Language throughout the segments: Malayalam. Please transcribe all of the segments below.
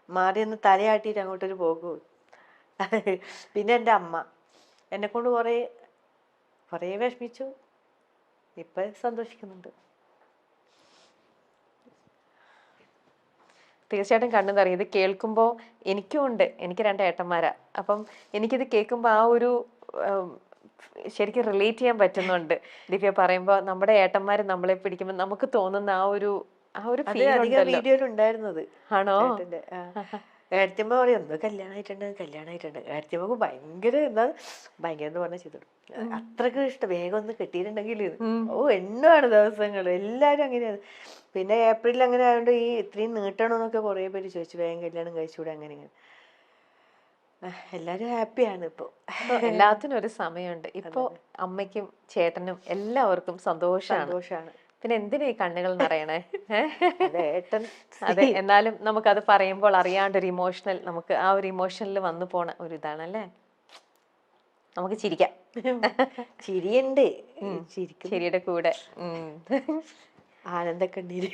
മാറി ഒന്ന് തലയാട്ടിയിട്ട് അങ്ങോട്ടൊരു പോകൂ. പിന്നെ എൻ്റെ അമ്മ എന്നെ കൊണ്ട് കുറേ വിഷമിച്ചു. ഇപ്പം സന്തോഷിക്കുന്നുണ്ട്. തീർച്ചയായിട്ടും കണ്ണു നിറയും. ഇത് കേൾക്കുമ്പോൾ എനിക്കും ഉണ്ട്, എനിക്ക് 2 ഏട്ടന്മാരാ. അപ്പം എനിക്കിത് കേൾക്കുമ്പോൾ ആ ഒരു ശരിക്കും റിലേറ്റ് ചെയ്യാൻ പറ്റുന്നുണ്ട്. ദിവ്യ പറയുമ്പോൾ നമ്മുടെ ഏട്ടന്മാർ നമ്മളെ പിടിക്കുമ്പോൾ നമുക്ക് തോന്നുന്ന ആ ഒരു ഫീൽ ഉണ്ടല്ലോ. വീഡിയോയിൽ ഉണ്ടായിരുന്നത് ആണോ? ഏട്ടൻ്റെ ഏടത്തിയമ്മ പറയും ഒന്ന് കല്യാണമായിട്ടുണ്ട്. ഏടത്തിയമ്മക്ക് ഭയങ്കര എന്ന് പറഞ്ഞാൽ ചെയ്തു. അത്രക്ക് ഇഷ്ടം വേഗം ഒന്ന് കെട്ടിയിട്ടുണ്ടെങ്കിൽ എണ്ണമാണ് ദിവസങ്ങൾ. എല്ലാവരും അങ്ങനെയാണ്. പിന്നെ ഏപ്രിലിൽ അങ്ങനെ ആയതുകൊണ്ട് ഈ ഇത്രയും നീട്ടണമെന്നൊക്കെ കുറേ പേര് ചോദിച്ചു, വേഗം കല്യാണം കഴിച്ചുകൂടെ അങ്ങനെ ഇങ്ങനെ. എല്ലാരും ഹാപ്പിയാണ് ഇപ്പൊ. എല്ലാത്തിനും ഒരു സമയമുണ്ട്. ഇപ്പൊ അമ്മയ്ക്കും ചേട്ടനും എല്ലാവർക്കും സന്തോഷാണ്. പിന്നെ എന്തിനാ ഈ കണ്ണുകൾ നിറയണേ? അതെ, എന്നാലും നമുക്കത് പറയുമ്പോൾ അറിയാണ്ടൊരു ഇമോഷണൽ, നമുക്ക് ആ ഒരു ഇമോഷനിൽ വന്നു പോണ ഒരു ഇതാണല്ലേ. നമുക്ക് ചിരിക്കാം. ചിരിയുണ്ട്, ചിരിയുടെ കൂടെ ആനന്ദക്കണ്ണീര്.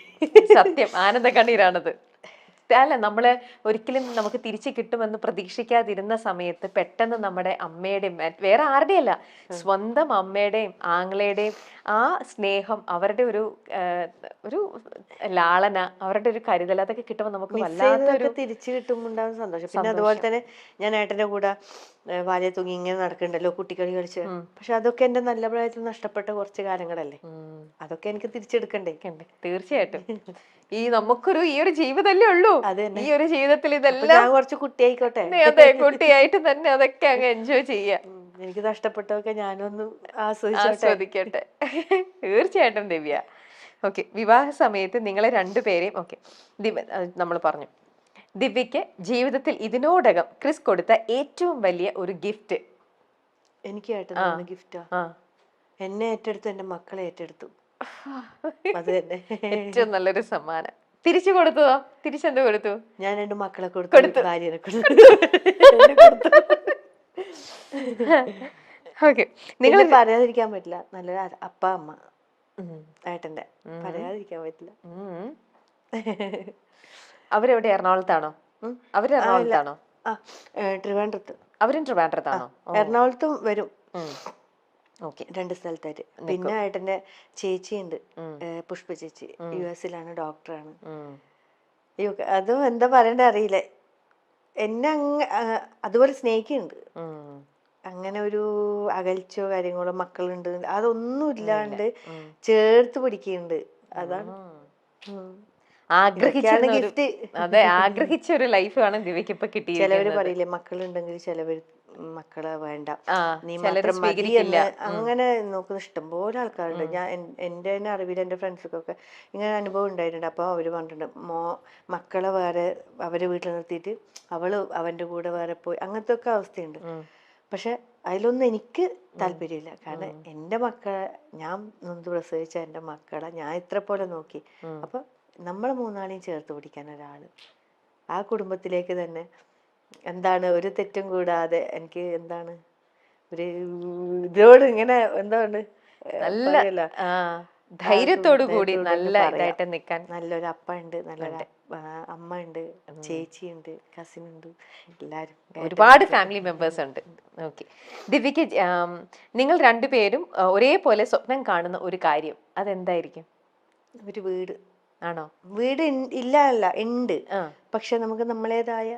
സത്യം, ആനന്ദക്കണ്ണീരാണത്. അല്ല, നമ്മള് ഒരിക്കലും നമുക്ക് തിരിച്ചു കിട്ടുമെന്ന് പ്രതീക്ഷിക്കാതിരുന്ന സമയത്ത് പെട്ടെന്ന് നമ്മുടെ അമ്മയുടെയും വേറെ ആരുടെയും അല്ല, സ്വന്തം അമ്മയുടെയും ആങ്ങളയുടെയും ആ സ്നേഹം, അവരുടെ ഒരു ലാളന, അവരുടെ ഒരു കരുതൽ, അതൊക്കെ കിട്ടുമ്പോൾ നമുക്ക് വല്ലാത്തൊരു തിരിച്ചു കിട്ടുമ്പോണ്ടാകുന്ന സന്തോഷം. പിന്നെ അതുപോലെ തന്നെ ഞാൻ ഏട്ടന്റെ കൂടെ വാലയെ തൂങ്ങി ഇങ്ങനെ നടക്കണ്ടല്ലോ, കുട്ടിക്കളി കളിച്ച്. പക്ഷെ അതൊക്കെ എന്റെ നല്ല പ്രായത്തിൽ നഷ്ടപ്പെട്ട കുറച്ച് കാലങ്ങളല്ലേ, അതൊക്കെ എനിക്ക് തിരിച്ചെടുക്കണ്ടേ. തീർച്ചയായിട്ടും. നമുക്കൊരു ഈ ഒരു ജീവിതമല്ലേ ഉള്ളൂ. ഈ ഒരു ജീവിതത്തിൽ ഇതെല്ലാം ഞാൻ കുറച്ച് കുട്ടിയായിക്കോട്ടെ. അതെ, കുട്ടിയായിട്ട് തന്നെ അതൊക്കെ അങ്ങ് എൻജോയ് ചെയ്യാം. എനിക്ക് നഷ്ടപ്പെട്ടതൊക്കെ ഞാനൊന്ന് ആസ്വദിക്കട്ടെ. തീർച്ചയായിട്ടും ദിവ്യ. ഓക്കെ, വിവാഹ സമയത്ത് നിങ്ങളെ 2 പേരെയും നമ്മൾ പറഞ്ഞു. ദിവ്യക്ക് ജീവിതത്തിൽ ഇതിനോടകം ക്രിസ് കൊടുത്ത ഏറ്റവും വലിയ ഒരു ഗിഫ്റ്റ്? എനിക്ക് ഏട്ടൻ ഗിഫ്റ്റാ. എന്നെ ഏറ്റെടുത്തു, എന്റെ മക്കളെ ഏറ്റെടുത്തു. അത് തന്നെ ഏറ്റവും നല്ലൊരു സമ്മാനം. തിരിച്ചു കൊടുത്തതോ? തിരിച്ചെന്ത് കൊടുത്തു? ഞാൻ 2 മക്കളെ കൊടുത്തു, ഭാര്യനെ കൊടുത്തു. നിങ്ങൾ പറയാതിരിക്കാൻ പറ്റില്ല, നല്ലൊരു അപ്പ അമ്മ ഏട്ടന്റെ, പറയാതിരിക്കാൻ പറ്റില്ല. അവരെവിടെ? എറണാകുളത്താണോ? അവര് എറണാകുളത്താണോ? ട്രിവാൻഡ്രത്ത്. അവരും ട്രിവാൻഡ്രത്താണോ? എറണാകുളത്തും വരും. 2 സ്ഥലത്തായിട്ട്. പിന്നെ ഏട്ടന്റെ ചേച്ചിയുണ്ട്, പുഷ്പ ചേച്ചി, US-ലാണ്, ഡോക്ടറാണ്. അതും എന്താ പറയണ്ടേ അറിയില്ല, എന്നെ അതുപോലെ സ്നേഹിക്കുന്നുണ്ട്. അങ്ങനെ ഒരു അകൽച്ചയോ കാര്യങ്ങളോ, മക്കളുണ്ട്, അതൊന്നും ഇല്ലാണ്ട് ചേർത്ത് പിടിക്കുന്നുണ്ട്. അതാണ് ഗിഫ്റ്റ്. അതെ, ആഗ്രഹിച്ച ഒരു ലൈഫ് ആണ് ദിവ്യക്ക് ഇപ്പൊ കിട്ടിയത്. ചിലവര് പറയില്ലേ, മക്കളുണ്ടെങ്കിൽ ചിലവര് മക്കളെ വേണ്ട, നീ മാത്രം മതി എന്ന് അങ്ങനെ നോക്കുന്ന ഇഷ്ടംപോലെ ആൾക്കാരുണ്ട്. ഞാൻ എന്റെ തന്നെ അറിവിൽ എന്റെ ഫ്രണ്ട്സൊക്കെ ഇങ്ങനെ അനുഭവം ഉണ്ടായിട്ടുണ്ട്. അപ്പൊ അവര് പറഞ്ഞിട്ടുണ്ട്, മക്കളെ വേറെ അവരെ വീട്ടിൽ നിർത്തിയിട്ട് അവന്റെ കൂടെ വേറെ പോയി, അങ്ങനത്തെ ഒക്കെ അവസ്ഥയുണ്ട്. പക്ഷെ അതിലൊന്നും എനിക്ക് താല്പര്യമില്ല. കാരണം എന്റെ മക്കളെ, ഞാൻ നൊന്ത് പ്രസവിച്ച എന്റെ മക്കളെ ഞാൻ ഇത്ര പോലെ നോക്കി. അപ്പൊ നമ്മളെ 3 ചേർത്ത് പിടിക്കാൻ ഒരാള്, ആ കുടുംബത്തിലേക്ക് തന്നെ എന്താണ് ഒരു തെറ്റും കൂടാതെ, എനിക്ക് എന്താണ് ഒരു ഇതിനോട് ഇങ്ങനെ എന്താണ് നല്ല ധൈര്യത്തോടു കൂടി നല്ല ഇതായിട്ട് നിൽക്കാൻ നല്ലൊരു അപ്പ ഉണ്ട്, നല്ലൊരു അമ്മ ഉണ്ട്, ചേച്ചിയുണ്ട്, കസിൻ ഉണ്ട്, എല്ലാരും ഒരുപാട് ഫാമിലി മെമ്പേഴ്സ് ഉണ്ട്. ഓക്കെ, ദിവ്യക്ക് നിങ്ങൾ 2 പേരും ഒരേപോലെ സ്വപ്നം കാണുന്ന ഒരു കാര്യം അതെന്തായിരിക്കും? ഒരു വീട്. ആണോ? വീട് ഇല്ല അല്ല, ഉണ്ട്. പക്ഷെ നമുക്ക് നമ്മളേതായ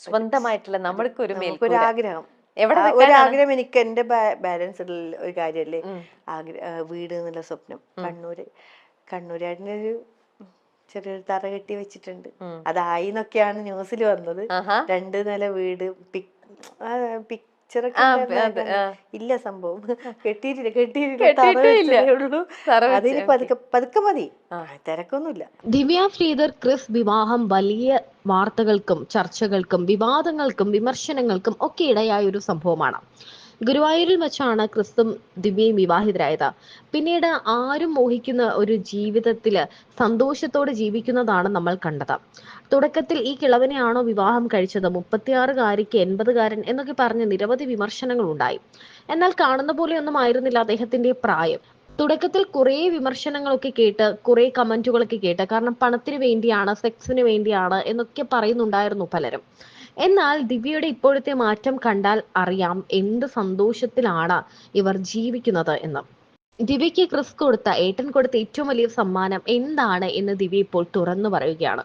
സ്വന്തമായിട്ടുള്ള നമുക്കൊരു ആഗ്രഹം, ഒരാഗ്രഹം എനിക്ക് എന്റെ ബാലൻസ് ഒരു കാര്യല്ലേ, വീട് എന്നുള്ള സ്വപ്നം. കണ്ണൂരായിട്ടൊരു ചെറിയൊരു തറ കെട്ടി വെച്ചിട്ടുണ്ട്. അതായിന്നൊക്കെയാണ് ന്യൂസിൽ വന്നത്. 2 നില വീട്, പിക്ചറൊക്കെ ഇല്ല, സംഭവം കെട്ടിയിട്ടില്ല. അതിന് പതുക്കെ മതി, തിരക്കൊന്നുമില്ല. ദിവ്യ ശ്രീധർ ക്രിസ് വിവാഹം വലിയ വാർത്തകൾക്കും ചർച്ചകൾക്കും വിവാദങ്ങൾക്കും വിമർശനങ്ങൾക്കും ഒക്കെ ഇടയായ ഒരു സംഭവമാണ്. ഗുരുവായൂരിൽ വെച്ചാണ് ക്രിസ്തും ദിവ്യയും വിവാഹിതരായത്. പിന്നീട് ആരും മോഹിക്കുന്ന ഒരു ജീവിതത്തില് സന്തോഷത്തോടെ ജീവിക്കുന്നതാണ് നമ്മൾ കണ്ടത്. തുടക്കത്തിൽ ഈ കിളവനെയാണോ വിവാഹം കഴിച്ചത്, 36-കാരിക്ക് 80-കാരൻ എന്നൊക്കെ പറഞ്ഞ് നിരവധി വിമർശനങ്ങൾ ഉണ്ടായി. എന്നാൽ കാണുന്ന പോലെയൊന്നും ആയിരുന്നില്ല അദ്ദേഹത്തിന്റെ പ്രായം. തുടക്കത്തിൽ കുറേ വിമർശനങ്ങളൊക്കെ കേട്ട്, കുറേ കമന്റുകളൊക്കെ കേട്ട്, കാരണം പണത്തിന് വേണ്ടിയാണ്, സെക്സിന് വേണ്ടിയാണ് എന്നൊക്കെ പറയുന്നുണ്ടായിരുന്നു പലരും. എന്നാൽ ദിവ്യയുടെ ഇപ്പോഴത്തെ മാറ്റം കണ്ടാൽ അറിയാം എന്ത് സന്തോഷത്തിലാണ് ഇവർ ജീവിക്കുന്നത് എന്ന്. ദിവ്യയ്ക്ക് ക്രിസ് കൊടുത്ത, ഏട്ടൻ കൊടുത്ത ഏറ്റവും വലിയ സമ്മാനം എന്താണ് എന്ന് ദിവ്യ ഇപ്പോൾ തുറന്നു പറയുകയാണ്.